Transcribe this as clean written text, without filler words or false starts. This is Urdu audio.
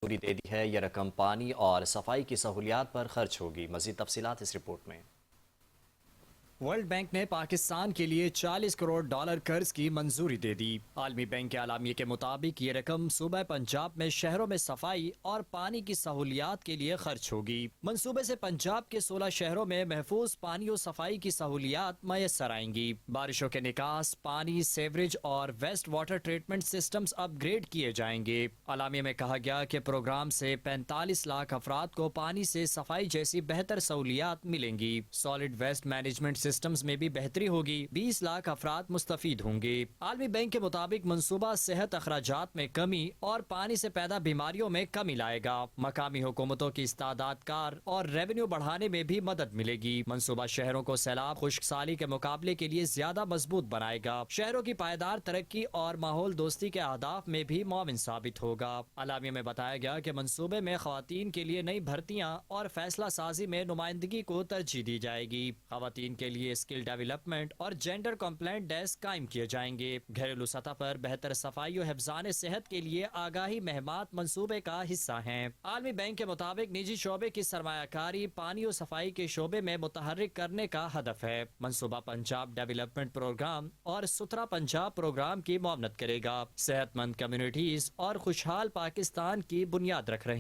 منظوری دے دی ہے۔ یہ رقم پانی اور صفائی کی سہولیات پر خرچ ہوگی۔ مزید تفصیلات اس رپورٹ میں۔ ورلڈ بینک نے پاکستان کے لیے $40 کروڑ قرض کی منظوری دے دی۔ عالمی بینک کے اعلامیے کے مطابق یہ رقم صوبہ پنجاب میں شہروں میں صفائی اور پانی کی سہولیات کے لیے خرچ ہوگی۔ منصوبے سے پنجاب کے 16 شہروں میں محفوظ پانی و صفائی کی سہولیات میسر آئیں گی۔ بارشوں کے نکاس، پانی، سیوریج اور ویسٹ واٹر ٹریٹمنٹ سسٹمز اپ گریڈ کیے جائیں گے۔ اعلامیے میں کہا گیا کہ پروگرام سے 45 لاکھ افراد کو پانی سے صفائی جیسی بہتر سہولیات ملیں گی۔ سالڈ ویسٹ مینجمنٹ سسٹمز میں بھی بہتری ہوگی۔ 20 لاکھ افراد مستفید ہوں گے۔ عالمی بینک کے مطابق منصوبہ صحت اخراجات میں کمی اور پانی سے پیدا بیماریوں میں کمی لائے گا۔ مقامی حکومتوں کی استعداد کار اور ریونیو بڑھانے میں بھی مدد ملے گی۔ منصوبہ شہروں کو سیلاب، خشک سالی کے مقابلے کے لیے زیادہ مضبوط بنائے گا۔ شہروں کی پائیدار ترقی اور ماحول دوستی کے اہداف میں بھی معاون ثابت ہوگا۔ اعلامیے میں بتایا گیا کہ منصوبے میں خواتین کے لیے نئی بھرتیاں اور فیصلہ سازی میں نمائندگی کو ترجیح دی جائے گی۔ خواتین کے لیے اسکل ڈیولپمنٹ اور جینڈر کمپلینٹ ڈیسک قائم کیے جائیں گے۔ گھریلو سطح پر بہتر صفائی و حفظان صحت کے لیے آگاہی مہمات منصوبے کا حصہ ہیں۔ عالمی بینک کے مطابق نجی شعبے کی سرمایہ کاری پانی و صفائی کے شعبے میں متحرک کرنے کا ہدف ہے۔ منصوبہ پنجاب ڈیولپمنٹ پروگرام اور ستھرا پنجاب پروگرام کی معاونت کرے گا۔ صحت مند کمیونٹیز اور خوشحال پاکستان کی بنیاد رکھ رہے ہیں۔